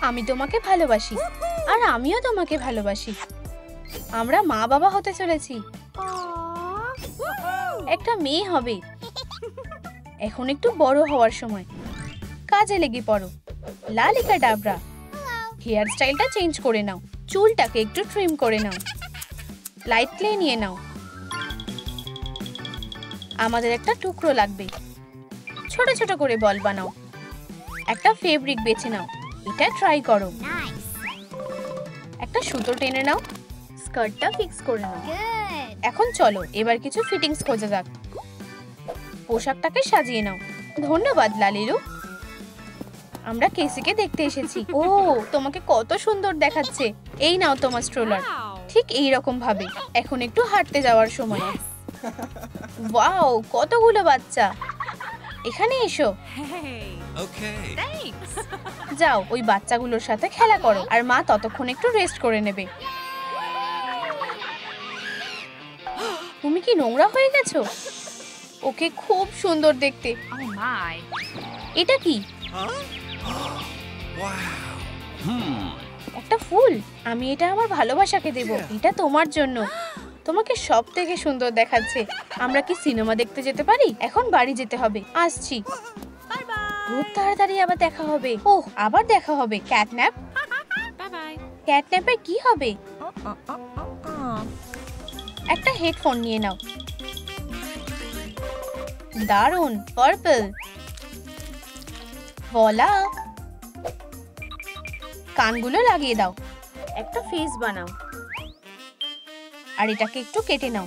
আমি তোমাকে ভালোবাসি আর আমিও তোমাকে ভালোবাসি। আমরা মা বাবা হতে চলেছি, একটা মেয়ে হবে। এখন একটু বড় হওয়ার সময়, কাজে লেগে পড়ো। লালিকা ডাবরা, হেয়ার স্টাইলটা চেঞ্জ করে নাও, চুলটাকে একটু ট্রিম করে নাও, লাইট ক্লে নিয়ে নাও। আমাদের একটা টুকরো লাগবে, ছোট ছোট করে বল বানাও। একটা ফেব্রিক বেছে নাও, এটা ট্রাই করো। একটা সুতো টেনে নাও, স্কার্টটা ফিক্স করে নাও। এখন চলো এবার কিছু ফিটিংস খোঁজা যাক। পোশাকটাকে সাজিয়ে নাও। ধন্যবাদ লালিলু, আমরা কেসিকে দেখতে এসেছি। ও, তোমাকে কত সুন্দর দেখাচ্ছে। এই নাও তোমার স্ট্রোলার, ঠিক এই রকম ভাবে। এখন একটু হাঁটতে যাওয়ার সময়। ওয়াও, কতগুলো বাচ্চা। এখানে এসো। যাও, ওই বাচ্চাগুলোর সাথে খেলা করো, আর মা ততক্ষণ একটু রেস্ট করে নেবে। তুমি কি নোংরা হয়ে গেছো? ওকে খুব সুন্দর দেখতে। এটা কি? একটা ফুল। আমি এটা আমার ভালোবাসাকে দেব। এটা তোমার জন্য। তোমাকে সব থেকে সুন্দর দেখাচ্ছে। আমরা কি সিনেমা দেখতে যেতে পারি? এখন বাড়ি যেতে হবে। আসছি। খুব তাড়াতাড়ি আবার দেখা হবে। ওহ, আবার দেখা হবে। ক্যাটন্যাপ? ক্যাটন্যাপের কি হবে? একটা হেডফোন নিয়ে নাও। দারুন, পার্পল। ভোলা, কানগুলো লাগিয়ে দাও। একটা ফেস বানাও, আর এটাকে একটু কেটে নাও।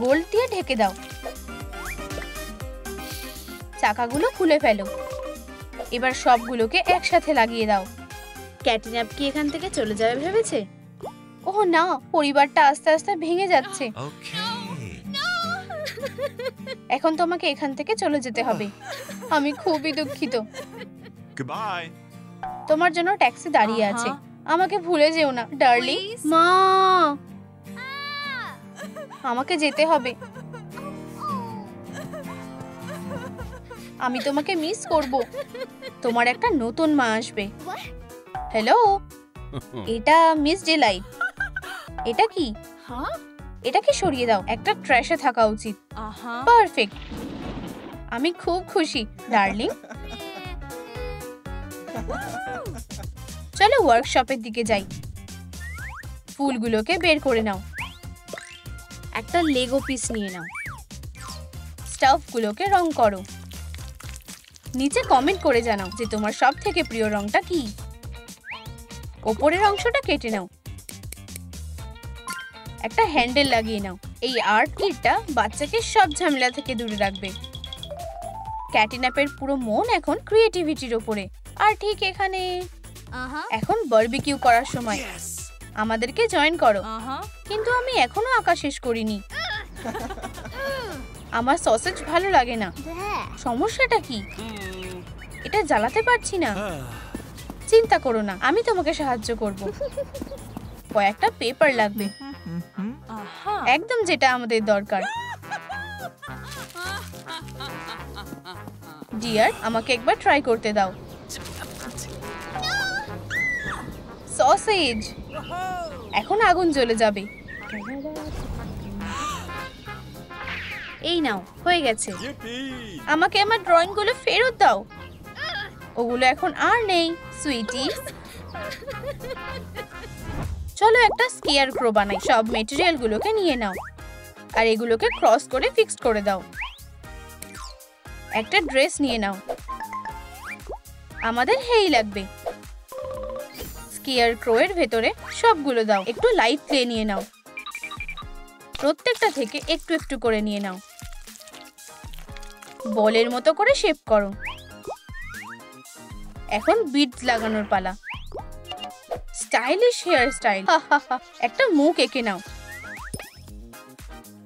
গোল্ড দিয়ে ঢেকে দাও। চাকাগুলো খুলে ফেলো। এবার সবগুলোকে একসাথে লাগিয়ে দাও। ক্যাটন্যাপ কি এখান থেকে চলে যাবে ভেবেছে? ওহ না, পরিবারটা আস্তে আস্তে ভেঙে যাচ্ছে। এখন তোমাকে এখান থেকে চলে যেতে হবে। আমি খুবই দুঃখিত। তোমার জন্য ট্যাক্সি দাঁড়িয়ে আছে। আমাকে ভুলে যেও না ডার্লিং। মা, আমাকে যেতে হবে। আমি তোমাকে মিস করব। তোমার একটা নতুন মা আসবে। হ্যালো, এটা মিস ডিলাইট। এটা কি? এটাকে সরিয়ে দাও। একটা ট্র্যাশে থাকা উচিত। পারফেক্ট। আমি খুব খুশি ডার্লিং। চলো ওয়ার্কশপের দিকে যাই। ফুলগুলোকে বের করে নাও। একটা লেগো পিস নিয়ে নাও। স্টাফগুলোকে রং করো। নিচে কমেন্ট করে জানাও যে তোমার সব থেকে প্রিয় রংটা কি। ওপরের অংশটা কেটে নাও। একটা হ্যান্ডেল লাগিয়ে নাও। এই আর্ট কিটটা বাচ্চাকে সব ঝামেলা থেকে দূরে রাখবে। ক্যাটন্যাপের পুরো মন এখন ক্রিয়েটিভিটির উপরে। আর ঠিক এখানে এখন বারবিকিউ করার সময়। আমাদেরকে জয়েন করো। কিন্তু আমি এখনো আঁকা শেষ করিনি। আমার সসেজ ভালো লাগে না। সমস্যাটা কি? এটা জ্বালাতে পারছি না। চিন্তা করো না, আমি তোমাকে সাহায্য করব। কয়েকটা পেপার লাগবে, একদম যেটা আমাদের দরকার। ডিয়ার, আমাকে একবার ট্রাই করতে দাও। সসেজ। এখন আগুন জ্বলে যাবে। এই নাও, হয়ে গেছে। আমাকে আমার ড্রয়িং গুলো ফেরত দাও। ওগুলো এখন আর নেই সুইটি। চলো একটা স্কেয়ার ক্রো বানাই। সব মেটেরিয়াল গুলোকে নিয়ে নাও, আর এগুলোকে ক্রস করে ফিক্স করে দাও। একটা ড্রেস নিয়ে নাও। আমাদের হেই লাগবে। স্কেয়ার ক্রো এর ভেতরে সবগুলো দাও। একটু লাইট ক্লে নিয়ে নাও। প্রত্যেকটা থেকে একটু একটু করে নিয়ে নাও। বলের মতো করে শেপ করো। এখন বিডস লাগানোর পালা। Stylish hair style. একটা মুখ এঁকে নাও।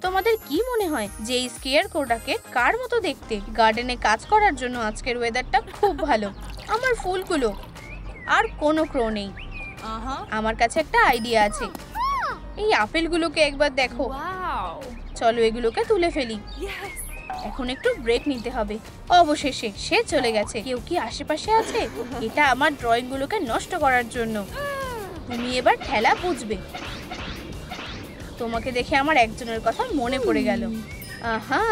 তোমাদের কি মনে হয় যে এই স্কেয়ার ক্রোটাকে কার মতো দেখতে? গার্ডেনে কাজ করার জন্য আজকের ওয়েদারটা খুব ভালো। আমার ফুলগুলো, আর কোনো ক্রো নেই। আমার কাছে একটা আইডিয়া আছে। এই আপেলগুলোকে একবার দেখো। চলো এগুলোকে তুলে ফেলি। এখন একটু ব্রেক নিতে হবে। অবশেষে সে চলে গেছে। কেউ কি আশেপাশে আছে? এটা আমার ড্রয়িং গুলোকে নষ্ট করার জন্য। তুমি এবার খেলা বুঝবে। তোমাকে দেখে আমার একজনের কথা মনে পড়ে গেল। আহা,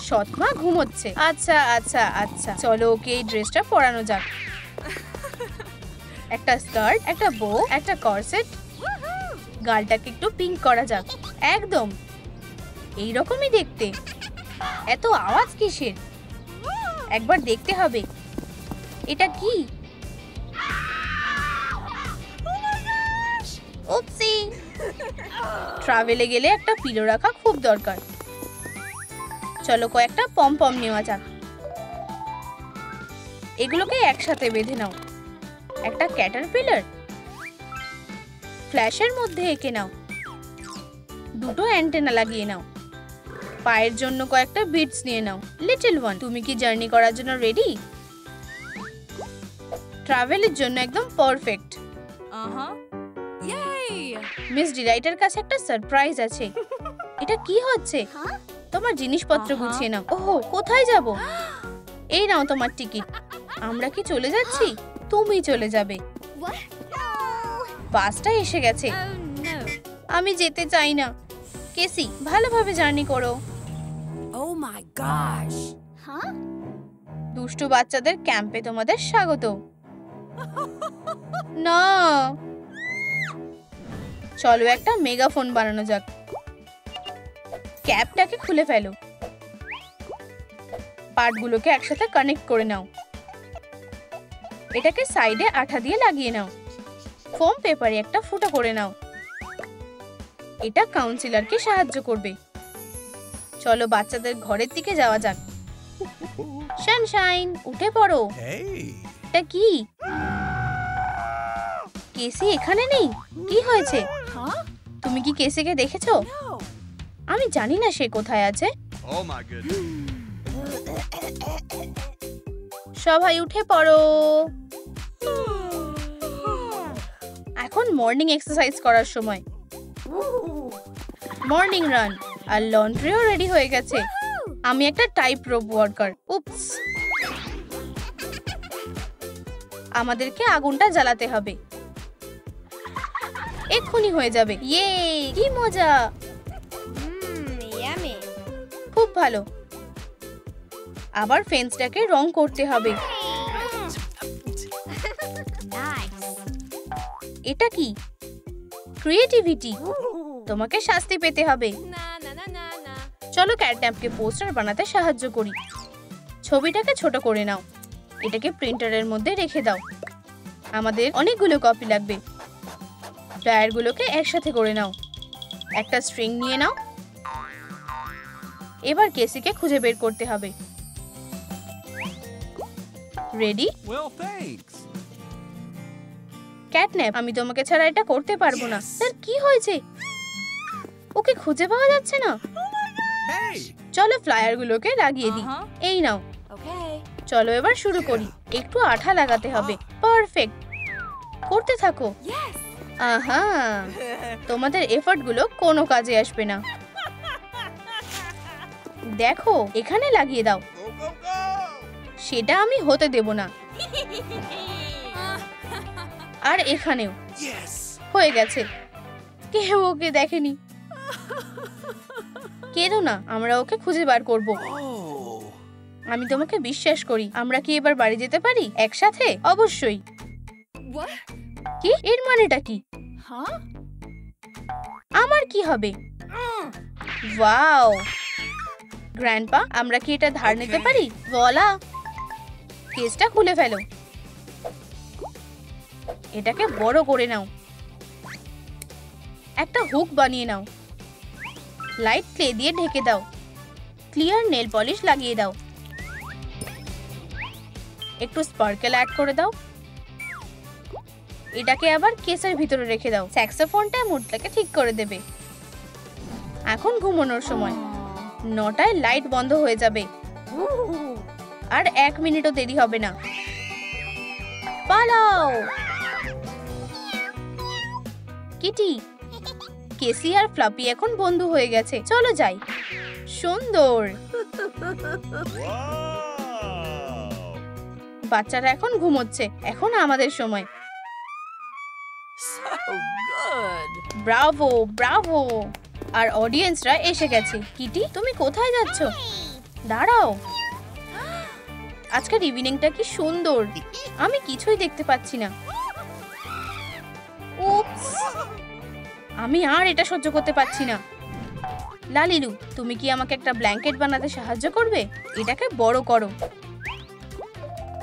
সৎমা ঘুমোচ্ছে। আচ্ছা আচ্ছা আচ্ছা, চলো ওকে এই ড্রেসটা পরানো যাক। একটা স্কার্ট, একটা বো, একটা কর্সেট। গালটাকে একটু পিঙ্ক করা যাক। একদম এইরকমই দেখতে। এত আওয়াজ কিসের? একবার দেখতে হবে। এটা কি? উপসি, ট্রাভেলে গেলে একটা পিলো রাখা খুব দরকার। চলো কয়েকটা পম নেওয়া যাক। এগুলোকে একসাথে বেঁধে নাও। একটা ক্যাটারপিলার ফ্ল্যাশের মধ্যে এঁকে নাও। দুটো অ্যান্টেনা লাগিয়ে নাও। পায়ের জন্য কয়েকটা বিটস নিয়ে নাও। লিটল ওয়ান, তুমি কি জার্নি করার জন্য রেডি? ট্রাভেলের জন্য একদম পারফেক্ট। মিস ডিলাইটের কাছে একটা সারপ্রাইজ আছে। এটা কি হচ্ছে? তোমার জিনিসপত্র গুছিয়ে নাও। ওহ, কোথায় যাব? এই নাও তোমার টিকিট। আমরা কি চলে যাচ্ছি? তুমি চলে যাবে। বাসটা এসে গেছে। আমি যেতে চাই না। কেসি, ভালোভাবে জার্নি করো। Oh my gosh! দুষ্টু বাচ্চাদের ক্যাম্পে তোমাদের স্বাগত। না, চলো একটা মেগাফোন বানানো যাক। ক্যাপটাকে খুলে ফেলো। পার্টগুলোকে একসাথে কানেক্ট করে নাও। এটাকে সাইডে আঠা দিয়ে লাগিয়ে নাও। ফোম পেপারে একটা ফুটো করে নাও। এটা কাউন্সিলরকে সাহায্য করবে। চলো বাচ্চাদের ঘরের দিকে যাওয়া যাক। সানশাইন, উঠে পড়ো। এটা কি? কেসি এখানে নেই। কি হয়েছে? তুমি কি কেসিকে দেখেছো? আমি জানি না সে কোথায় আছে। সবাই উঠে পড়ো। এখন মর্নিং এক্সারসাইজ করার সময়। Morning run. আর লন্ড্রিও রেডি হয়ে গেছে। আমি একটা টাইপ রোপ ওয়ার্কার। উপস, আমাদেরকে আগুনটা জ্বালাতে হবে। এক্ষুনি হয়ে যাবে। ইয়ে, কি মজা! খুব ভালো। আবার ফেন্সটাকে রং করতে হবে। এটা কি? ক্রিয়েটিভিটি। তোমাকে শাস্তি পেতে হবে। চলো ক্যাটন্যাপকে পোস্টার বানাতে সাহায্য করি। ছবিটাকে ছোট করে নাও। এটাকে প্রিন্টারের মধ্যে রেখে দাও। আমাদের অনেকগুলো কপি লাগবে। টায়ারগুলোকে একসাথে করে নাও। একটা স্ট্রিং নিয়ে নাও। এবার কেসিকে খুঁজে বের করতে হবে। রেডি? ক্যাটন্যাপ, আমি তোমাকে ছাড়া এটা করতে পারবো না। স্যার, কি হয়েছে? ওকে খুঁজে পাওয়া যাচ্ছে না। চলো ফ্লায়ারগুলোকে লাগিয়ে দিই। এই নাও। চলো এবার শুরু করি। একটু আঠা লাগাতে হবে। পারফেক্ট, করতে থাকো। আহা, তোমাদের এফর্টগুলো কোনো কাজে আসবে না। দেখো, এখানে লাগিয়ে দাও। সেটা আমি হতে দেব না। আর এখানেও হয়ে গেছে। কেউ ওকে দেখেনি। কেঁদো না, আমরা ওকে খুঁজে বার করব। আমি তোমাকে বিশ্বাস করি। আমরা কি এবার বাড়ি যেতে পারি একসাথে? অবশ্যই। কি? এর মানেটা কি? আমার কি হবে? ওয়াও, গ্র্যান্ডপা, আমরা কি এটা ধার নিতে পারি? বলা, কেসটা খুলে ফেলো। এটাকে বড় করে নাও। একটা হুক বানিয়ে নাও। লাইট ক্লে দিয়ে ঢেকে দাও। ক্লিয়ার নেল পলিশ লাগিয়ে দাও। একটু স্পার্কেল অ্যাড করে দাও। এটাকে আবার কেসের ভিতরে রেখে দাও। স্যাক্সোফোনটা মুডটাকে ঠিক করে দেবে। এখন ঘুমানোর সময়। 9টায় লাইট বন্ধ হয়ে যাবে। আর 1 মিনিটও দেরি হবে না। পালাও। কিটি, কেসি আর ফ্লাপি এখন বন্ধু হয়ে গেছে। চলো যাই। সুন্দর। বাচ্চারা এখন ঘুমোচ্ছে, এখন আমাদের সময়। So good. Bravo bravo. আর অডিয়েন্সরা এসে গেছে। কিটি, তুমি কোথায় যাচ্ছ? দাঁড়াও, আজকের ইভিনিংটা কি সুন্দর। আমি কিছুই দেখতে পাচ্ছি না। উপস, আমি আর এটা সহ্য করতে পারছি না। লালিলু, তুমি কি আমাকে একটা ব্ল্যাঙ্কেট বানাতে সাহায্য করবে? এটাকে বড় করো।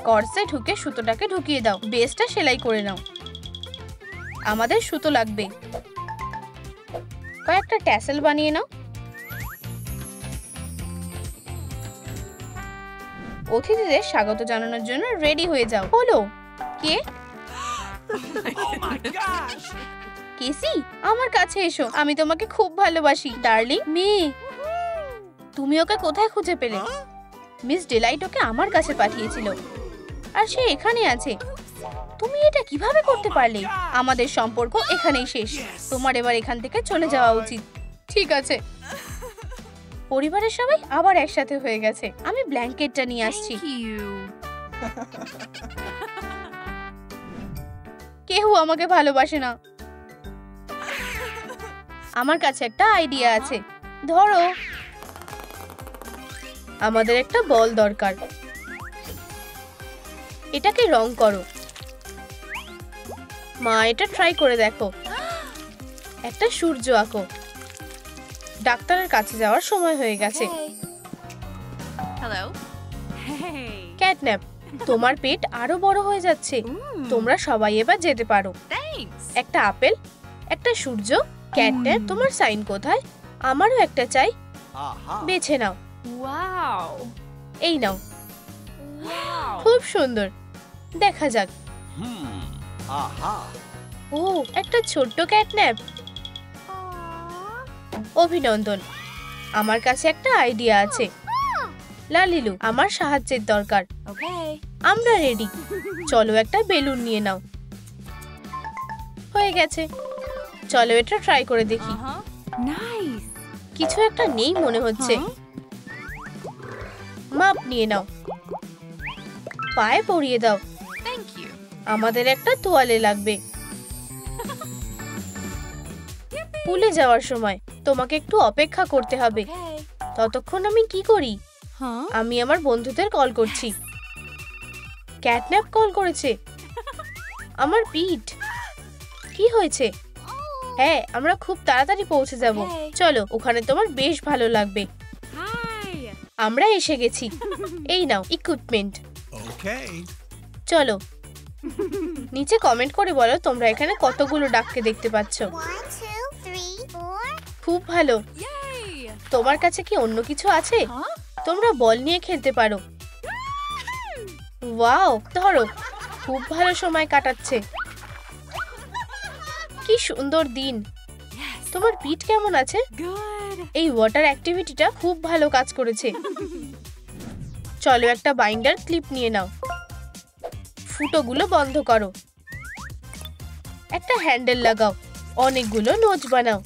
কর্সে ঢুকে সুতোটাকে ঢুকিয়ে দাও। বেসটা সেলাই করে নাও। আমাদের সুতো লাগবে। কয়েকটা ট্যাসেল বানিয়ে নাও। অতিথিদের স্বাগত জানানোর জন্য রেডি হয়ে যাও। হলো কে? Oh my gosh. কেসি, আমার কাছে এসো। আমি তোমাকে খুব ভালোবাসি ডার্লিং। মেয়ে, তুমি ওকে কোথায় খুঁজে পেলে? মিস ডিলাইট ওকে আমার কাছে পাঠিয়েছিল, আর সে এখানে আছে। তুমি এটা কিভাবে করতে পারলে? আমাদের সম্পর্ক এখানেই শেষ। তোমার এবার এখান থেকে চলে যাওয়া উচিত। ঠিক আছে। পরিবারের সবাই আবার একসাথে হয়ে গেছে। আমি ব্ল্যাঙ্কেটটা নিয়ে আসছি। Thank you. কেউ আমাকে ভালোবাসে না। আমার কাছে একটা আইডিয়া আছে। ধরো, আমাদের একটা বল দরকার। এটাকে রং করো। মা, এটা ট্রাই করে দেখো। একটা সূর্য আঁকো। ডাক্তারের কাছে যাওয়ার সময় হয়ে গেছে। Okay. Hello. Hey. ক্যাটন্যাপ, তোমার পেট আরো বড় হয়ে যাচ্ছে। তোমরা সবাই এবার যেতে পারো। Thanks. একটা আপেল, একটা সূর্য। ক্যাটন্যাপ, তোমার সাইন কোথায়? আমারও একটা চাই। বেছে নাও। Wow. এই নাও। Wow. খুব সুন্দর। দেখা যাক। ও, একটা ছোট্ট ক্যাটন্যাপ। অভিনন্দন। আমার কাছে একটা আইডিয়া আছে। লালিলু, আমার সাহায্যের দরকার। Okay. আমরা রেডি। চলো, একটা বেলুন নিয়ে নাও। হয়ে গেছে। চলো এটা ট্রাই করে দেখি। Nice. কিছু একটা নেই মনে হচ্ছে। মাপ নিয়ে নাও। পায়ে পরিয়ে দাও। Thank you. আমাদের একটা তোয়ালে লাগবে। পুলে যাওয়ার সময় তোমাকে একটু অপেক্ষা করতে হবে। Okay. ততক্ষণ আমি কি করি? Huh? আমি আমার বন্ধুদের কল করছি। ক্যাটন্যাপ কল করেছে। আমার পিঠ। কি হয়েছে? হ্যাঁ, আমরা খুব তাড়াতাড়ি পৌঁছে যাব। Okay. চলো, ওখানে তোমার বেশ ভালো লাগবে। Hi. আমরা এসে গেছি। এই নাও ইকুইপমেন্ট। Okay. চলো, নিচে কমেন্ট করে বলো তোমরা এখানে কতগুলো ডাককে দেখতে পাচ্ছ। 1, 2, 3, 4. খুব ভালো। Yay. তোমার কাছে কি অন্য কিছু আছে? Huh? তোমরা বল নিয়ে খেলতে পারো। ওয়াও, ধরো। খুব ভালো সময় কাটাচ্ছে। কি সুন্দর দিন। Yes. তোমার পিঠ কেমন আছে? Good. এই ওয়াটার অ্যাক্টিভিটিটা খুব ভালো কাজ করেছে। চলো, একটা বাইন্ডার ক্লিপ নিয়ে নাও। ফুটোগুলো বন্ধ করো। একটা হ্যান্ডেল লাগাও। অনেকগুলো নোচ বানাও।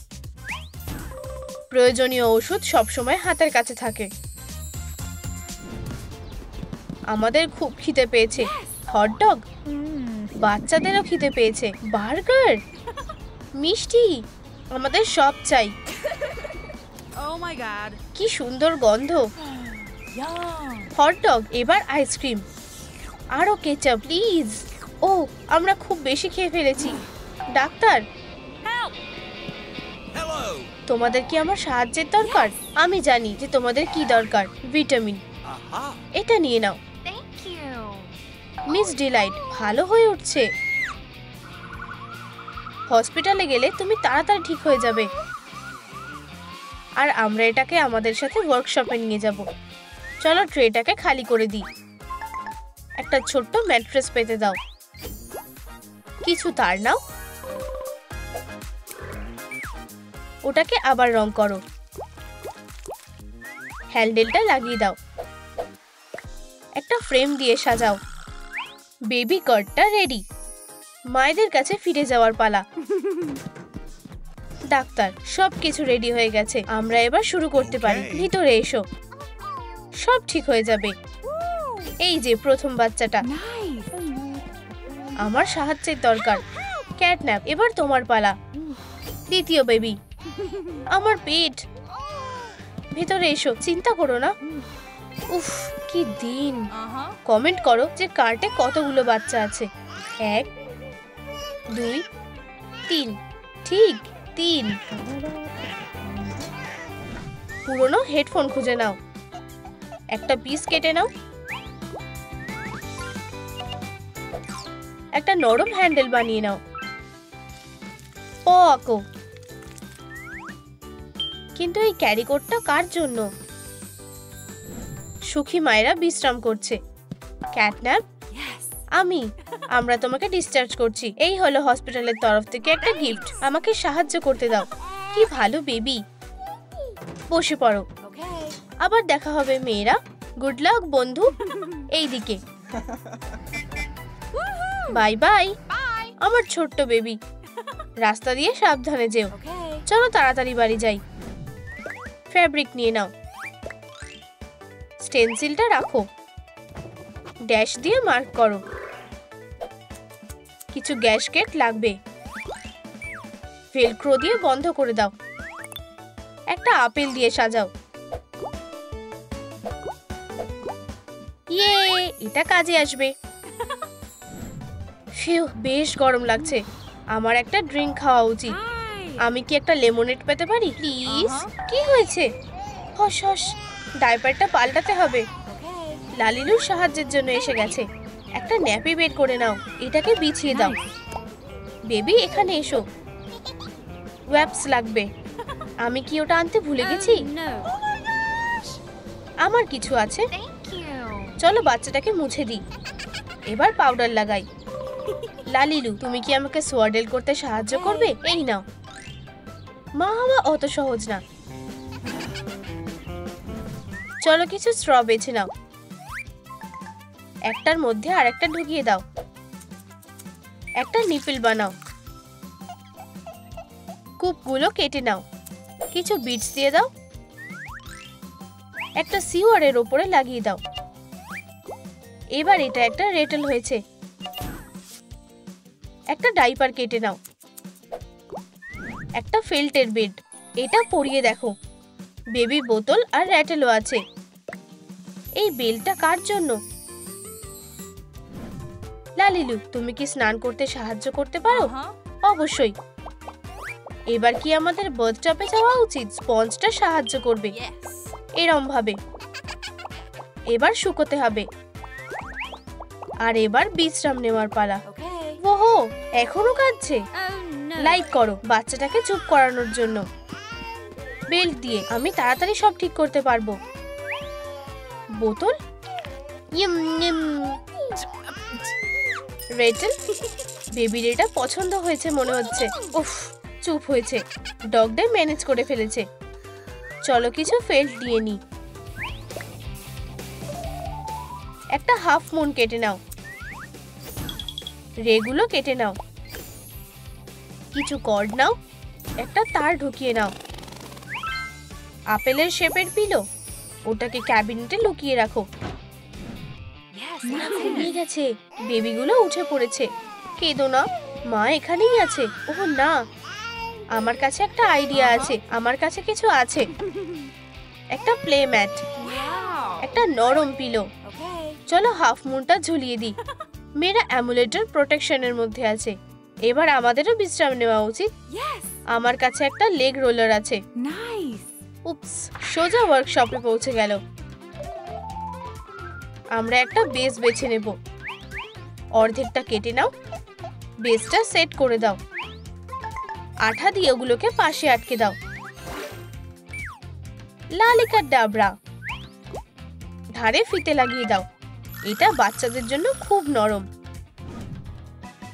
প্রয়োজনীয় ওষুধ সবসময় হাতের কাছে থাকে। আমাদের খুব খিদে পেয়েছে। হটডগ, বাচ্চাদেরও খিদে পেয়েছে। বার্গার, মিষ্টি, আমাদের সব চাই। Oh my god. কি সুন্দর গন্ধ। Yum. হটডগ, এবার আইসক্রিম। আরো কেচাপ প্লিজ। ও, আমরা খুব বেশি খেয়ে ফেলেছি। Doctor, Help. Hello. তোমাদের কি আমার সাহায্যের দরকার? আমি জানি যে তোমাদের কি দরকার। ভিটামিন। Aha. এটা নিয়ে নাও। Thank you. মিস ডিলাইট ভালো হয়ে উঠছে। হসপিটালে গেলে তুমি তাড়াতাড়ি ঠিক হয়ে যাবে। আর আমরা এটাকে আমাদের সাথে ওয়ার্কশপে নিয়ে যাব। চলো, ট্রেটাকে খালি করে দিই। একটা ছোট্ট ম্যাট্রেস পেতে দাও। কিছু তার নাও। ওটাকে আবার রং করো। হ্যান্ডেলটা লাগিয়ে দাও। একটা ফ্রেম দিয়ে সাজাও। বেবি কটটা রেডি। মায়েদের কাছে ফিরে যাওয়ার পালা। ডাক্তার, সবকিছু রেডি হয়ে গেছে। আমরা এবার শুরু করতে পারি। Okay. ভিতরে এসো। সব ঠিক হয়ে যাবে। এই যে প্রথম বাচ্চাটা। Nice. আমার সাহায্যের দরকার। ক্যাটন্যাপ, এবার তোমার পালা। দ্বিতীয় বেবি। আমার পেট। ভেতরে এসো, চিন্তা করো না। উফ, কি দিন। Uh-huh. কমেন্ট করো যে কার্টে কতগুলো বাচ্চা আছে। 1 2 3। ঠিক 3। পুরনো হেডফোন খুঁজে নাও। একটা পিস কেটে নাও। একটা নরম হ্যান্ডেল বানিয়ে নাও। প আঁকো। কিন্তু এই ক্যারিকোটটা কার জন্য? সুখী মায়েরা বিশ্রাম করছে। Catnap, Yes. আমরা তোমাকে ডিসচার্জ করছি। এই হলো হসপিটালের তরফ থেকে একটা গিফট। আমাকে সাহায্য করতে দাও। কি ভালো বেবি। বসে পড়ো। Okay. আবার দেখা হবে মেয়েরা। গুড লাক বন্ধু। এইদিকে। বাই বাই আমার ছোট্ট বেবি। রাস্তা দিয়ে সাবধানে যেও। Okay. চলো তাড়াতাড়ি বাড়ি যাই। ফ্যাব্রিক নিয়ে নাও। স্টেনসিলটা রাখো। ড্যাশ দিয়ে মার্ক করো। কিছু গ্যাসকেট লাগবে। ভেলক্রো দিয়ে বন্ধ করে দাও। একটা আপেল দিয়ে সাজাও। ইয়ে, এটা কাজে আসবে। ফিউ, বেশ গরম লাগছে। আমার একটা ড্রিঙ্ক খাওয়া উচিত। Hi. আমি কি একটা লেমনেড পেতে পারি প্লিজ? কি হয়েছে? হস হস, ডাইপারটা পাল্টাতে হবে। Okay. লালিলুর সাহায্যের জন্য এসে গেছে। একটা ন্যাপি বের করে নাও। এটাকে বিছিয়ে দাও। বেবি, এখানে এসো। ওয়্যাপস লাগবে। আমি কি ওটা আনতে ভুলে গেছি? No. আমার কিছু আছে। Thank you. চলো বাচ্চাটাকে মুছে দিই। এবার পাউডার লাগাই। লালিলু, তুমি কি আমাকে সোয়াডেল করতে সাহায্য করবে? এই নাও। মা হওয়া অত সহজ না। চলো কিছু স্ট্র বেছে নাও। একটার মধ্যে আরেকটা ঢুকিয়ে দাও। একটা নিপল বানাও। কুপগুলো কেটে নাও। কিছু বিটস দিয়ে দাও। একটা সিওয়ারের ওপরে লাগিয়ে দাও। এবার এটা একটা রেটেল হয়েছে। একটা ডাইপার কেটে নাও। একটা ফেল্টের বেড। এটা পরিয়ে দেখো। বেবি বোতল আর র্যাটেলও আছে। এই বেলটা কার জন্য? লালিলু, তুমি কি স্নান করতে সাহায্য করতে পারো? Uh-huh. অবশ্যই। এবার কি আমাদের বাথটবে যাওয়া উচিত? স্পঞ্জটা সাহায্য করবে। Yes. এরম ভাবে। এবার শুকোতে হবে। আর এবার বিশ্রাম নেওয়ার পালা। Okay. ওহো, এখনো কাঁদছে। Oh no. লাইক করো বাচ্চাটাকে চুপ করানোর জন্য। বেল্ট দিয়ে আমি তাড়াতাড়ি সব ঠিক করতে পারবো। বোতল। ইম ইম। রেটেল, বেবির এটা পছন্দ হয়েছে মনে হচ্ছে। উফ, চুপ হয়েছে। ডগ ডে ম্যানেজ করে ফেলেছে। চলো কিছু ফেল্ট দিয়ে নি। একটা হাফ মুন কেটে নাও। রেগুলো কেটে নাও। কিছু কর্ড নাও। একটা তার ঢুকিয়ে নাও। আপেলের শেপের পিলো। ওটাকে ক্যাবিনেটে লুকিয়ে রাখো। Yes. মা ঘুমিয়ে গেছে। বেবিগুলো উঠে পড়েছে। কেঁদো না, মা এখানেই আছে। ওহ না, আমার কাছে একটা আইডিয়া আছে। আমার কাছে কিছু আছে। একটা প্লে ম্যাট, Wow. একটা নরম পিলো। Okay. চলো হাফ মুনটা ঝুলিয়ে দিই। মেয়েরা অ্যামুলেটের প্রোটেকশনের মধ্যে আছে। এবার আমাদেরও বিশ্রাম নেওয়া উচিত। Yes. আমার কাছে একটা লেগ রোলার আছে। Nice. উপস, সোজা ওয়ার্কশপে পৌঁছে গেল। আমরা একটা বেস বেছে নেব। অর্ধেকটা কেটে নাও। বেসটা সেট করে দাও। আঠা দিয়ে ওগুলোকে পাশে আটকে দাও। লালিকা ডাবরা। ধারে ফিতে লাগিয়ে দাও। এটা বাচ্চাদের জন্য খুব নরম।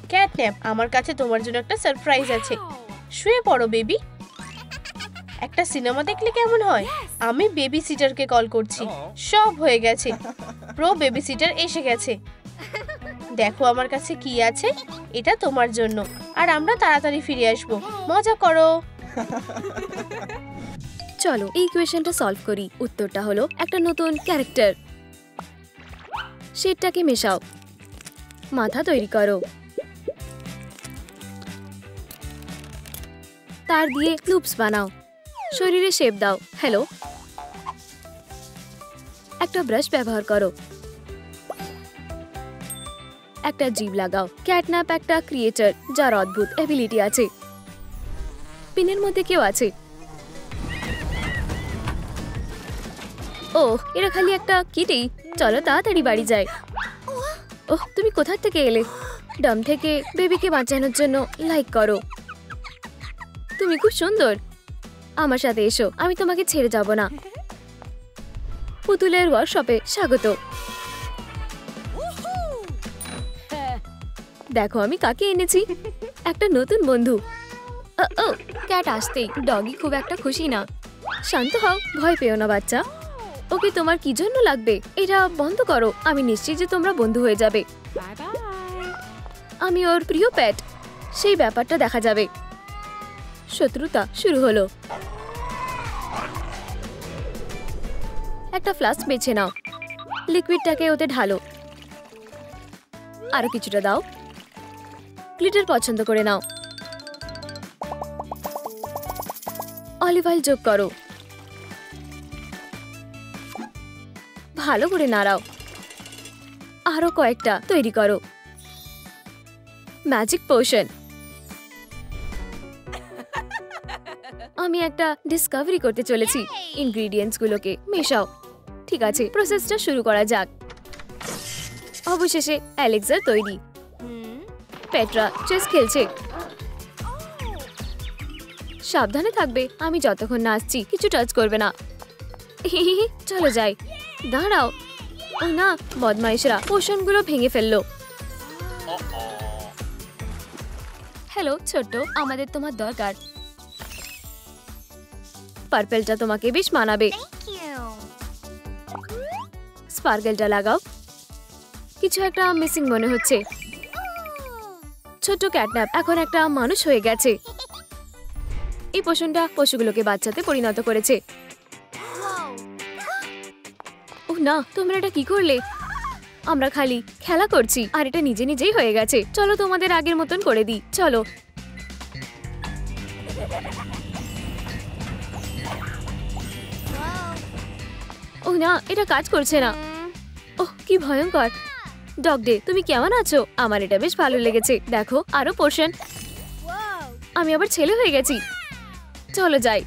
ক্যাটন্যাপ, আমার কাছে তোমার জন্য একটা সারপ্রাইজ আছে। শুয়ে পড়ো বেবি। একটা সিনেমা দেখলে কেমন হয়? আমি বেবি সিটারকে কল করছি। সব হয়ে গেছে। প্রো বেবি সিটার এসে গেছে। দেখো আমার কাছে কি আছে। এটা তোমার জন্য। আর আমরা তাড়াতাড়ি ফিরে আসবো। মজা করো। চলো এই ইকুয়েশনটা সলভ করি। উত্তরটা হলো একটা নতুন ক্যারেক্টার। শেডটাকে মেশাও, মাথা তৈরি করো, তার দিয়ে লুপস বানাও, শরীরে শেপ দাও। হ্যালো, একটা ব্রাশ ব্যবহার করো, একটা জিভ লাগাও। ক্যাটন্যাপ একটা ক্রিয়েটার যার অদ্ভুত এবিলিটি আছে। পিনের মধ্যে কেউ আছে। ও, এরা খালি একটা কিটেই। চলো তাড়াতাড়ি বাড়ি যাই। ওহ, তুমি কোথা থেকে এলে? ডাম থেকে বেবিকে বাঁচানোর জন্য লাইক করো। তুমি খুব সুন্দর। আমার সাথে এসো, আমি তোমাকে ছেড়ে যাব না। পুতুলের ওয়ার্কশপে স্বাগত। দেখো আমি কাকে এনেছি, একটা নতুন বন্ধু। ও, ক্যাট আসতেই ডগি খুব একটা খুশি না। শান্ত হও, ভয় পেও না বাচ্চা। ওকে তোমার কি জন্য লাগবে? এটা বন্ধ করো। আমি নিশ্চিত যে তোমরা বন্ধু হয়ে যাবে। Bye bye. আমি ওর প্রিয় প্যাট, সেই ব্যাপারটা দেখা যাবে। শত্রুতা শুরু হলো। একটা ফ্লাস্ক বেছে নাও, লিকুইডটাকে ওতে ঢালো, আরো কিছুটা দাও। গ্লিটার পছন্দ করে নাও। অলিভ অয়েল যোগ করো, ভালো করে নাড়াও। আরো কয়েকটা তৈরি করো। Magic potion. আমি একটা ডিসকভারি করতে চলেছি। ইনগ্রেডিয়েন্টস গুলোকে মেশাও। ঠিক আছে, প্রসেসটা শুরু করা যাক। অবশেষে অ্যালেক্সা তৈরি। পেট্রা চেস খেলছে। সাবধানে থাকবে, আমি যতক্ষণ না আসছি কিছু টাচ করবে না। চলো যাই। দাঁড়াও, ও না, বদমাইশরা পোশনগুলো ভেঙে ফেললো। হ্যালো ছোট্ট, আমাদের তোমার দরকার। পার্পেলটা তোমাকে বেশ মানাবে। Thank you. স্পার্কেলটা লাগাও। কিছু একটা মিসিং মনে হচ্ছে। ছোট্ট ক্যাটন্যাপ এখন একটা মানুষ হয়ে গেছে। এই পোষণটা পশুগুলোকে বাচ্চাতে পরিণত করেছে। ওহ না, তোমরা এটা কি করলে? আমরা খালি খেলা করছি আর এটা নিজে নিজেই হয়ে গেছে। চলো তোমাদের আগের মতন করে দিই। চলো। ওহ না, এটা কাজ করছে না। ওহ কি ভয়ঙ্কর। ডগ ডে, তুমি কেমন আছো? আমার এটা বেশ ভালো লেগেছে। দেখো আরো পোর্শন। আমি আবার ছেলে হয়ে গেছি। চলো যাই।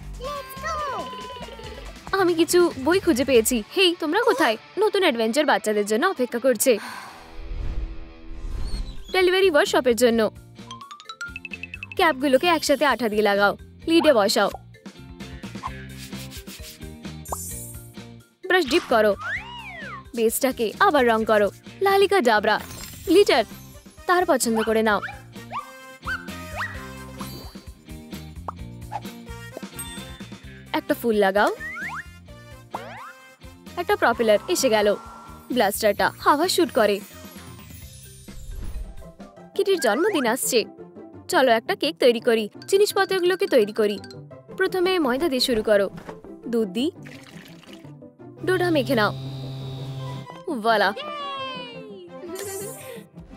আমি কিছু বই খুঁজে পেয়েছি। হেই, তোমরা কোথায়? নতুন অ্যাডভেঞ্চার বাচ্চাদের জন্য অপেক্ষা করছে। ডেলিভারি ওয়ার্কশপের জন্য। ক্যাপগুলোকে একসাথে আঠা দিয়ে লাগাও, লিডে বসাও। ব্রাশ ডিপ করো, বেসটাকে আবার রং করো। লালিকা ডাবরা গ্লিটার তার পছন্দ করে নাও। একটা ফুল লাগাও। একটা প্রপেলার এসে গেল। ব্লাস্টারটা হাওয়া শুট করে। কিটির জন্মদিন আসছে। চলো একটা কেক তৈরি করি। জিনিসপত্রগুলোকে তৈরি করি। প্রথমে ময়দা দিয়ে শুরু করো। দুধ দিই। ডোটা মেখে নাও। ওয়ালা,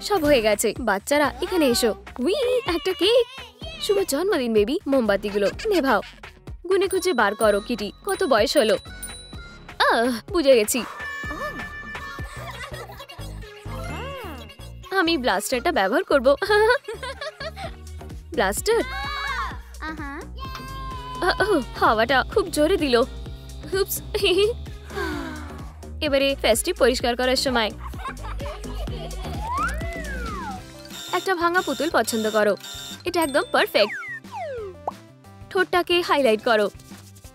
সব হয়ে গেছে। বাচ্চারা এখানে এসো। উই, একটা কেক। শুভ জন্মদিন বেবি। মোমবাতিগুলো নেভাও। গুনে খুঁজে বার করো কিটি কত বয়স হলো। বুঝে গেছি। আমি ব্লাস্টারটা ব্যবহার করব। ব্লাস্টার। হাওয়াটা খুব জোরে দিল। হুপস। এবারে ফেস্টিভ পরিষ্কার করার সময়। একটা ভাঙা পুতুল পছন্দ করো। এটা একদম পারফেক্ট। ঠোঁটটাকে হাইলাইট করো।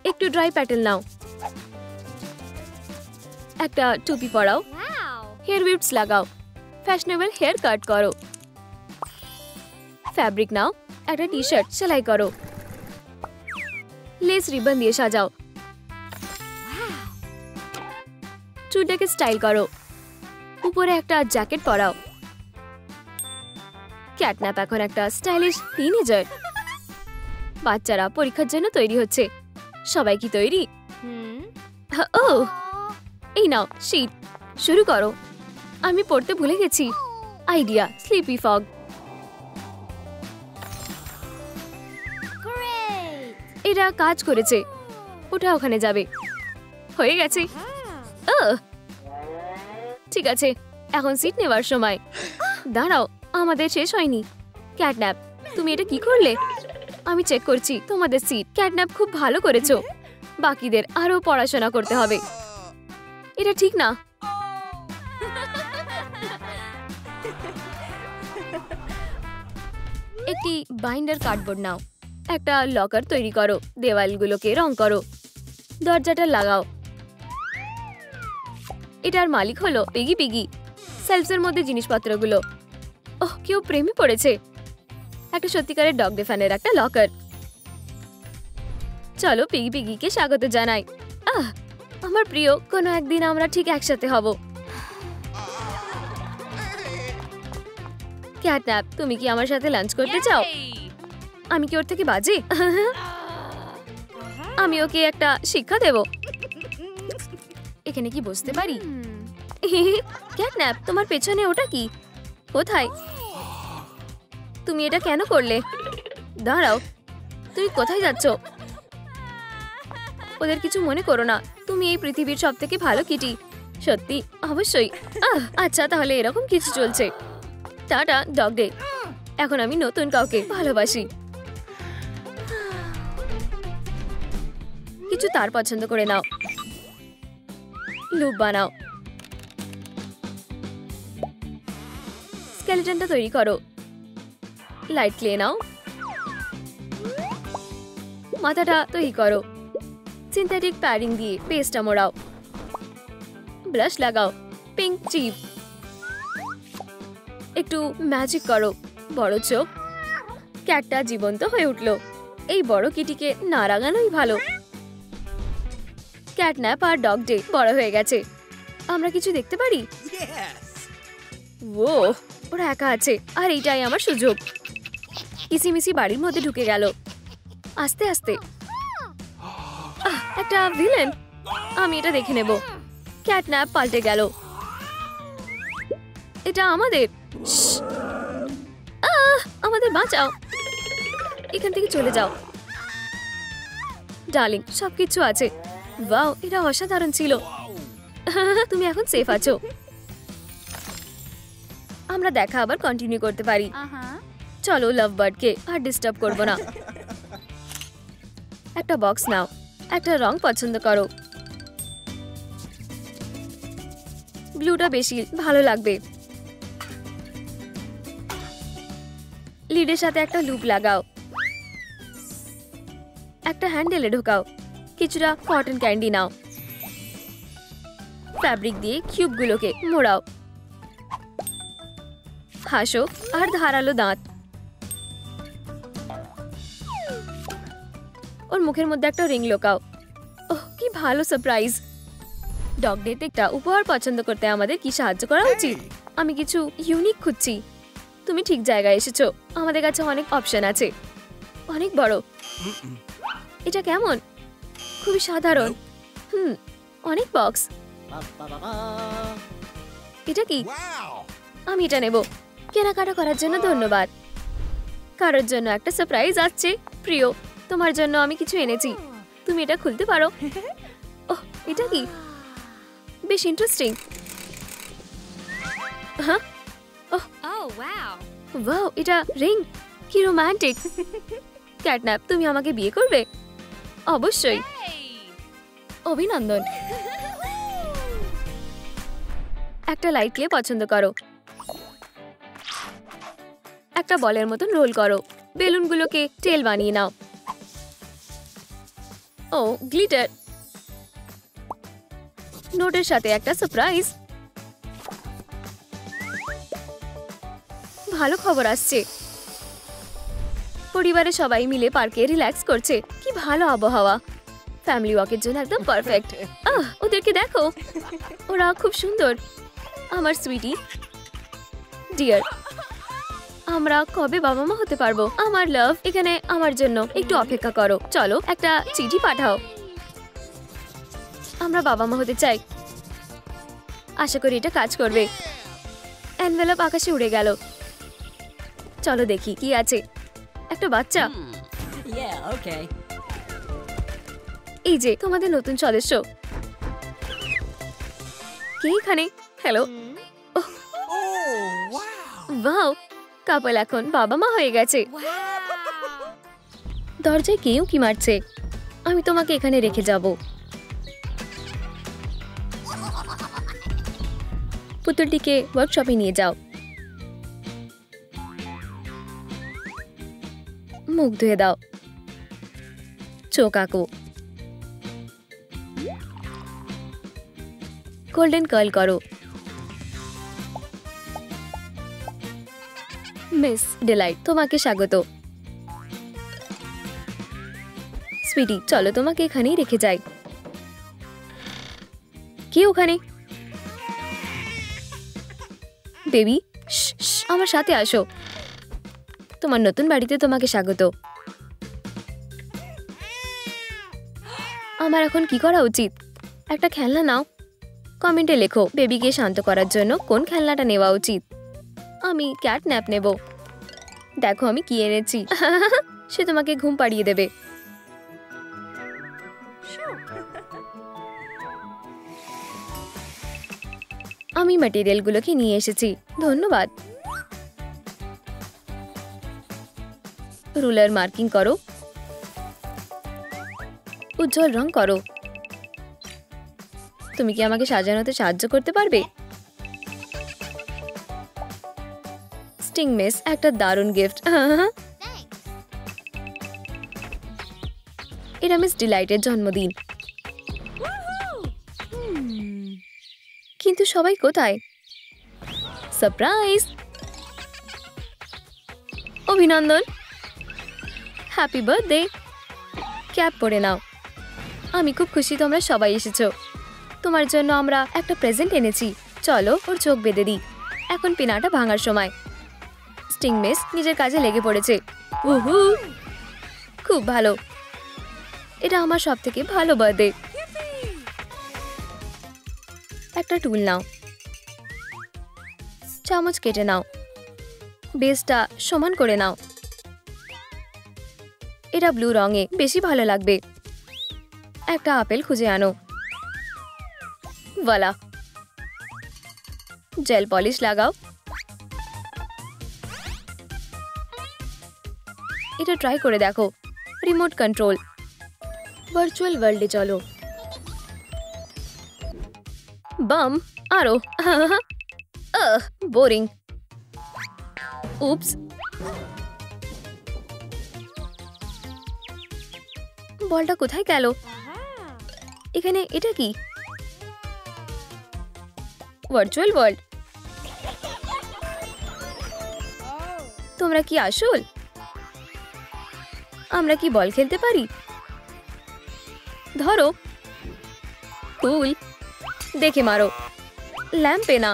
একটু ড্রাই প্যাটেল নাও। একটা টুপি পরাও। হেয়ার উইপস লাগাও। ফ্যাশনেবল হেয়ার কাট করো। ফ্যাব্রিক নাও। একটা টি শার্ট সেলাই করো। লেস রিবন দিয়ে সাজাও। চুলটাকে স্টাইল করো। উপরে একটা জ্যাকেট পরাও। ক্যাটন্যাপ এখন একটা স্টাইলিশ টিনেজার। বাচ্চারা পরীক্ষার জন্য তৈরি হচ্ছে। সবাই কি তৈরি? Hmm. ও এই নাও শীট, শুরু করো। আমি পড়তে ভুলে গেছি। Idea, sleepy fog. Great! এরা কাজ করেছে, ওটা ওখানে যাবে। হয়ে গেছে। ঠিক আছে, এখন সিট নেওয়ার সময়। দাঁড়াও, আমাদের শেষ হয়নি। ক্যাটন্যাপ, তুমি এটা কি করলে? আমি চেক করছি তোমাদের সিট। ক্যাটন্যাপ, খুব ভালো করেছো। বাকিদের আরো পড়াশোনা করতে হবে। এটা ঠিক না। একটি বাইন্ডার কার্ডবোর্ড নাও, একটা লকার তৈরি করো, দেওয়ালগুলোকে রং করো, দরজাটা লাগাও। এটার মালিক হলো পিগি পিগি। সেলফসের মধ্যে জিনিসপত্রগুলো। ওহ, কেউ প্রেমে পড়েছে। একটা সত্যিকারের ডগ ডে ফ্যানের একটা লকার। চলো পিগি পিগিকে স্বাগত জানাই। আমার প্রিয়, কোনো একদিন আমরা ঠিক একসাথে হব। ক্যাটন্যাপ, তুমি কি আমার সাথে লাঞ্চ করতে চাও? Yay! আমি কি ওর থেকে বাজে? আমি ওকে একটা শিক্ষা দেব। এখানে কি বসতে পারি? ক্যাটন্যাপ, তোমার পেছনে ওটা কি? কোথায়? তুমি এটা কেন করলে? দাঁড়াও, তুমি কোথায় যাচ্ছ? ওদের কিছু মনে করো না, তুমি এই পৃথিবীর সবথেকে ভালো কিটি। সত্যি? অবশ্যই। আচ্ছা, তাহলে এরকম কিছু চলছে। Tata dog day. এখন আমি নতুন কাউকে ভালোবাসি। কিছু তার পছন্দ করে নাও, লুপ বানাও, স্কেলেটনটা তৈরি করো, লাইট ক্লে নাও, মাথাটা তৈরি করো, সিনথেটিক প্যাডিং দিয়ে পেস্টটা মোড়াও, ব্লাশ লাগাও, পিঙ্ক চিপ, একটু ম্যাজিক করো, বড় চোখ। ক্যাটটা জীবন্ত হয়ে উঠলো। এই বড় কিটিকে না রাগানোই ভালো। ক্যাটন্যাপ আর ডগ ডে বড় হয়ে গেছে। আমরা কিছু দেখতে পারি? Yes! ও, ওরা একা আছে, আর এইটাই আমার সুযোগ। কিসিমিসি বাড়ির মধ্যে ঢুকে গেল। আস্তে আস্তে। একটা ভিলেন। আমি এটা দেখে নেব। ক্যাটন্যাপ পাল্টে গেল। এটা আমাদের। শ্শ্! আমাদের বাঁচাও। এখান থেকে চলে যাও। ডার্লিং, সবকিছু আছে। ওয়াও, এটা অসাধারণ ছিল। তুমি এখন সেফ আছো। আমরা দেখা আবার কন্টিনিউ করতে পারি। চলো, লাভ বার্ডকে আর ডিস্টার্ব করব না। একটা বক্স নাও, একটা রং পছন্দ করো। ব্লুটা বেশি ভালো লাগবে। লিডের সাথে একটা লুপ লাগাও, একটা হ্যান্ডেলে ঢোকাও। কিছুটা কটন ক্যান্ডি নাও, ফ্যাব্রিক দিয়ে কিউবগুলোকে মোড়াও। হাসো আর ধারালো দাঁত। ওর মুখের মধ্যে একটা রিং লোকাও। ওহ, কি ভালো সারপ্রাইজ। ডগ ডেতে একটা উপহার পছন্দ করতে আমাদের কি সাহায্য করা উচিত? আমি কিছু ইউনিক খুঁজছি। তুমি ঠিক জায়গায় এসেছো। আমাদের কাছে অনেক অপশন আছে। অনেক বড়। এটা কেমন? খুবই সাধারণ। অনেক বক্স। এটা কি? Wow! আমি এটা নেব। কেনাকাটা করার জন্য ধন্যবাদ। কারোর জন্য একটা সারপ্রাইজ আসছে। প্রিয়, তোমার জন্য আমি কিছু এনেছি। তুমি এটা খুলতে পারো। ওহ, এটা কি? বেশ ইন্টারেস্টিং। হ্যাঁ, Oh, wow. ওয়াও, এটা রিং। কি রোমান্টিক। ক্যাটন্যাপ, তুমি আমাকে বিয়ে করবে? অবশ্যই। Hey! অভিনন্দন। একটা লাইট ক্লে পছন্দ করো, একটা বলের মতন রোল করো। বেলুনগুলোকে টেল বানিয়ে নাও। ও, গ্লিটার। নোটের সাথে একটা সারপ্রাইজ। ভালো খবর আসছে। পরিবারের সবাই মিলে পার্কে রিল্যাক্স করছে। কি ভালো আবহাওয়া। ফ্যামিলি ওয়াকের জন্য একদম পারফেক্ট। ওদেরকে দেখো, ওরা খুব সুন্দর। আমার সুইটি ডিয়ার, আমরা কবে বাবা মা হতে পারবো? আমার লাভ, এখানে আমার জন্য একটু অপেক্ষা করো। চলো, একটা চিঠি পাঠাও। আমরা বাবা মা হতে চাই। আশা করি এটা কাজ করবে। এনভেলপ আকাশে উড়ে গেল। চলো দেখি কি আছে। একটা বাচ্চা। Yeah, okay. এই যে তোমাদের নতুন সদস্য। কে এখানে? হ্যালো। Oh, wow. ওয়াও, কাপল এখন বাবা মা হয়ে গেছে। Wow. দরজায় কেউ কি মারছে? আমি তোমাকে এখানে রেখে যাব। পুতুলটিকে ওয়ার্কশপে নিয়ে যাও। মুখ ধুয়ে দাও। চোখ আঁকো। গোল্ডেন কার্ল করো। মিস ডিলাইট, তোমাকে স্বাগত। সুইটি, চলো তোমাকে এখানেই রেখে যাই। কি ওখানে? বেবি, আমার সাথে আসো। তোমার নতুন বাড়িতে তোমাকে স্বাগত। আমার এখন কি করা উচিত? একটা খেলনা নাও। কমেন্টে লেখো বেবিকে শান্ত করার জন্য কোন খেলনাটা নেওয়া উচিত। আমি ক্যাট ন্যাপ নেব। দেখো আমি কি এনেছি। সে তোমাকে ঘুম পাড়িয়ে দেবে। আমি ম্যাটেরিয়ালগুলোকে নিয়ে এসেছি। ধন্যবাদ। রুলার মার্কিং করো। উজ্জ্বল রং করো। তুমি কি আমাকে সাজানোতে সাহায্য করতে পারবে? স্টিং মেস একটা দারুণ গিফট। এটা মিস ডিলাইটের জন্মদিন। কিন্তু সবাই কোথায়? সারপ্রাইজ! অভিনন্দন, হ্যাপি বার্থডে। ক্যাপ পরে নাও। আমি খুব খুশি তোমরা সবাই এসেছো। তোমার জন্য আমরা একটা প্রেজেন্ট এনেছি। চলো ওর চোখ বেঁধে দিই। এখন পিনাটা ভাঙার সময়। স্টিং মেস নিজের কাজে লেগে পড়েছে। উহু, খুব ভালো। এটা আমার সবথেকে ভালো বার্থডে। একটা টুল নাও। চামচ কেটে নাও। বেসটা সমান করে নাও। এটা ব্লু রঙে বেশি ভালো লাগবে। একটা আপেল খুঁজে আনো। ভোলা। জেল পলিশ লাগাও। এটা ট্রাই করে দেখো। Remote control. ভার্চুয়াল ওয়ার্ল্ডে চলো। বাম আরো। বোরিং। উপস, বলটা কোথায় গেল? এখানে এটা কি? Virtual world. তোমরা কি আসল? আমরা কি বল খেলতে পারি? ধরো। কুল। দেখে মারো। ল্যাম্পে না।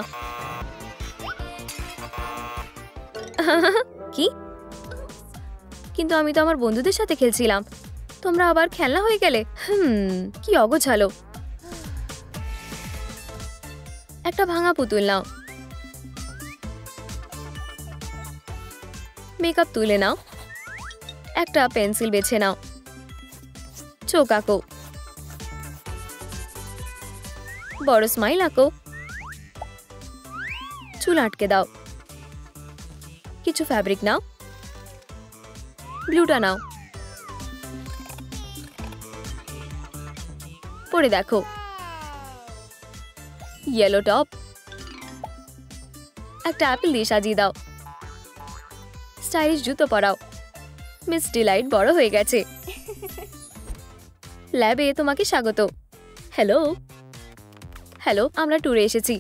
কি? কিন্তু আমি তো আমার বন্ধুদের সাথে খেলছিলাম। তোমরা আবার খেলনা হয়ে গেলে। কি অগোছালো। একটা ভাঙা পুতুল নাও। মেকআপ তুলে নাও। একটা পেন্সিল বেছে নাও। চোখ আঁকো। বড় স্মাইল আঁকো। চুল আটকে দাও। কিছু ফ্যাব্রিক নাও। ব্লুটা নাও। পরে দেখো। Yellow top. একটা অ্যাপেল দিয়ে সাজিয়ে দাও। স্টাইলিশ জুতো পরাও। মিস ডিলাইট বড় হয়ে গেছে। ল্যাবে তোমাকে স্বাগত। হ্যালো। হ্যালো, আমরা ট্যুরে এসেছি।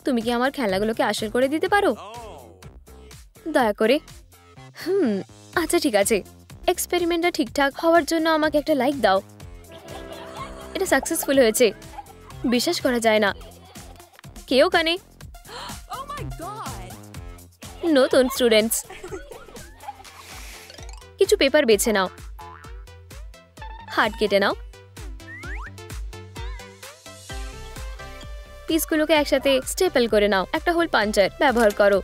তুমি কি আমার খেলনাগুলোকে আসল করে দিতে পারো? দয়া করে। আচ্ছা ঠিক আছে। এক্সপেরিমেন্টটা ঠিকঠাক হওয়ার জন্য আমাকে একটা লাইক দাও। এটা সাকসেসফুল হয়েছে। বিশ্বাস করা যায় না। কে ওখানে? Oh my god! নতুন স্টুডেন্টস। কিছু পেপার বেছে নাও। হার্ট কেটে নাও। পিসগুলোকে একসাথে স্টেপল করে নাও। একটা হোল পাঞ্চার ব্যবহার করো।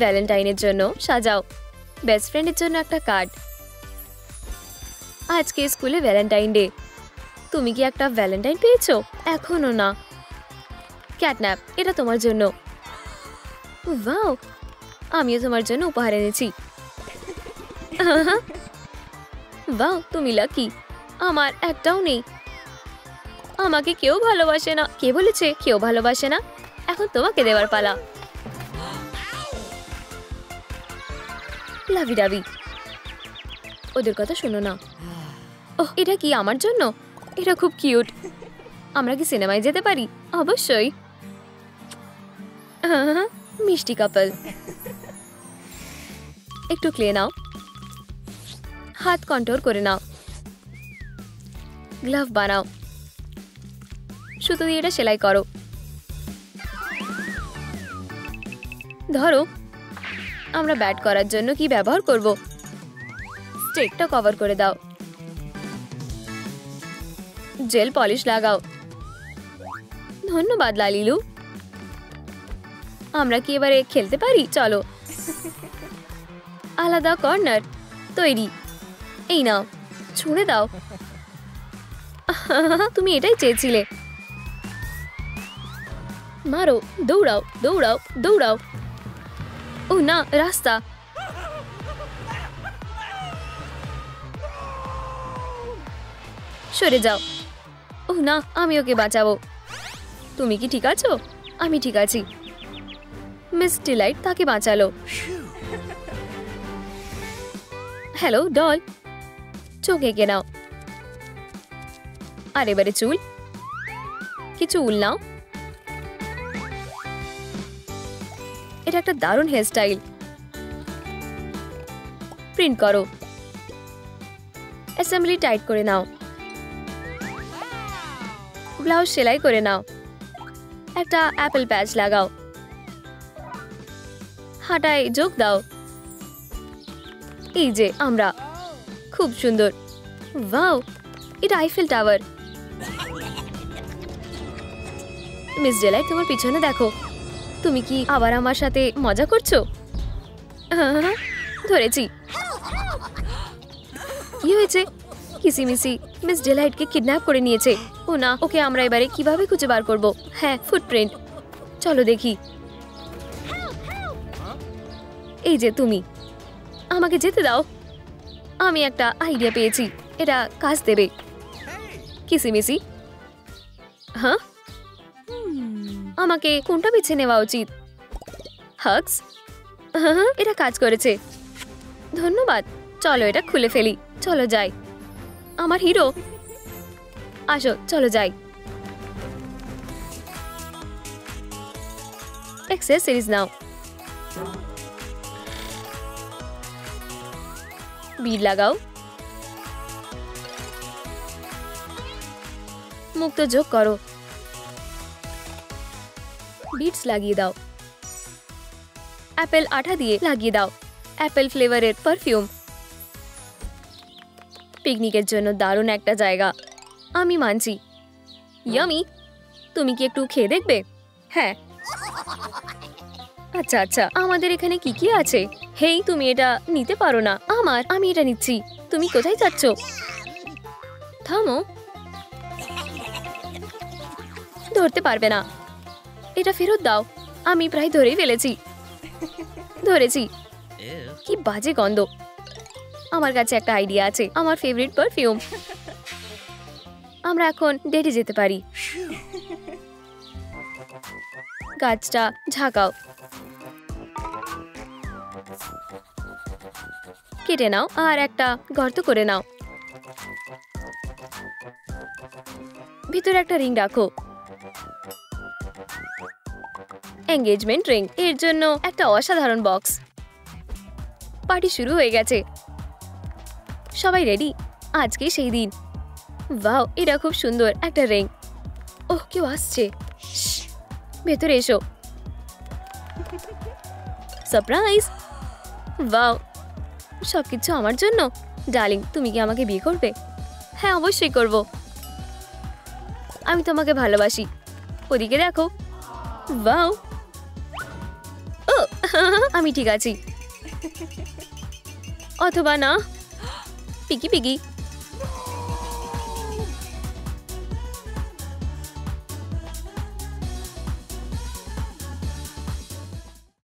ভ্যালেন্টাইনের জন্য সাজাও। বেস্ট ফ্রেন্ডের জন্য একটা কার্ড। আজকে স্কুলে ভ্যালেন্টাইন ডে। তুমি কি একটা ভ্যালেন্টাইন পেয়েছো? এখনো না। ক্যাটন্যাপ, এটা তোমার জন্য। ওয়াও, আমিও তোমার জন্য উপহার এনেছি। ওয়াও, তুমি লাকি। আমার একটাও নেই। আমাকে কেউ ভালোবাসে না। কে বলেছে কেউ ভালোবাসে না? এখন তোমাকে দেওয়ার পালা। লাভি ডাবি, ওদের কথা শোনো না। ওহ, এটা কি আমার জন্য? এটা খুব কিউট। আমরা কি সিনেমায় যেতে পারি? অবশ্যই। মিষ্টি কাপল। একটু ক্লে নাও, হাত কন্ট্রোল করে নাও, গ্লাভ বানাও, সুতো দিয়ে এটা সেলাই করো। ধরো, আমরা ব্যাট করার জন্য কি ব্যবহার করব? স্টেকটা কভার করে দাও। জেল পলিশ লাগাও। ধন্যবাদ লালিলু। আমরা কি এবারে খেলতে পারি? চলো। আলাদা কর্নার তৈরি। এই নাও, ছুঁড়ে দাও। তুমি এটাই চেয়েছিলে। মারো, দৌড়াও দৌড়াও দৌড়াও। ও না, রাস্তা। সরে যাও। ও না, আমি ওকে বাঁচাবো। তুমি কি ঠিক আছো? আমি ঠিক আছি। মিস ডিলাইট তাকে বাঁচালো। হ্যালো ডল, চোখ এঁকে নাও। আর এবারে চুল। কি চুল নাও। এটা একটা দারুণ হেয়ারস্টাইল। প্রিন্ট করো। অ্যাসেম্বলি টাইট করে নাও। ব্লাউজ সেলাই করে নাও। একটা অ্যাপেল প্যাচ লাগাও। হাঁটায় যোগ দাও। এই যে আমরা। খুব সুন্দর। ওয়াও, এটা আইফেল টাওয়ার। মিস ডেলাইট, তোমার পিছনে দেখো। তুমি কি আবার আমার সাথে মজা করছো? ধরেছি। কি হয়েছে? কিসিমিসি মিস ডেলাইটকে কিডন্যাপ করে নিয়েছে। ও না, ওকে আমরা এবারে কিভাবে খুঁজে বার করব? হ্যাঁ, ফুটপ্রিন্ট। চলো দেখি। এই যে তুমি, আমাকে যেতে দাও। আমি একটা আইডিয়া পেয়েছি, এটা কাজ দেবে। কিসিমিসি, হ্যাঁ, আমাকে কোনটা বেছে নেওয়া উচিত? হাগস, এটা কাজ করেছে। ধন্যবাদ। চলো এটা খুলে ফেলি। চলো যাই। আমার হিরো, আসো চলো যাই। অ্যাক্সেসরিজ নাও। বিড লাগাও। মুক্ত যোগ করো। বিডস লাগিয়ে দাও। অ্যাপেল আঠা দিয়ে লাগিয়ে দাও। অ্যাপেল ফ্লেভারের পারফিউম। পিকনিকের জন্য দারুণ একটা জায়গা। আমি মানছি। ইয়ামি, তুমি কি একটু খেয়ে দেখবে? হ্যাঁ। আচ্ছা আচ্ছা, আমাদের এখানে কি কি আছে? হেই, তুমি এটা নিতে পারো না। আমি এটা নিচ্ছি। তুমি কোথায় যাচ্ছ? থামো, ধরতে পারবে না। এটা ফেরত দাও। আমি প্রায় ধরেই ফেলেছি। ধরেছি। কি বাজে গন্ধ। আমার কাছে একটা আইডিয়া আছে। আমার ফেভারিট পারফিউম। আমরা এখন ডেটে যেতে পারি। গাছটা ঝাঁকাও। কেটে নাও আর একটা গর্ত করে নাও। ভিতরে একটা রিং রাখো। Engagement ring. এর জন্য একটা অসাধারণ বক্স। পার্টি শুরু হয়ে গেছে। সবাই রেডি? আজকে সেই দিন। ওয়াও, এটা খুব সুন্দর একটা রিং। ওহ, কেউ আসছে। ভেতরে এসো। সারপ্রাইজ। ওয়াও, সবকিছু আমার জন্য। ডার্লিং, তুমি কি আমাকে বিয়ে করবে? হ্যাঁ, অবশ্যই করব। আমি তোমাকে ভালোবাসি। ওদিকে দেখো। ওয়াও। ও আমি ঠিক আছি। অথবা না। পিকি পিকি।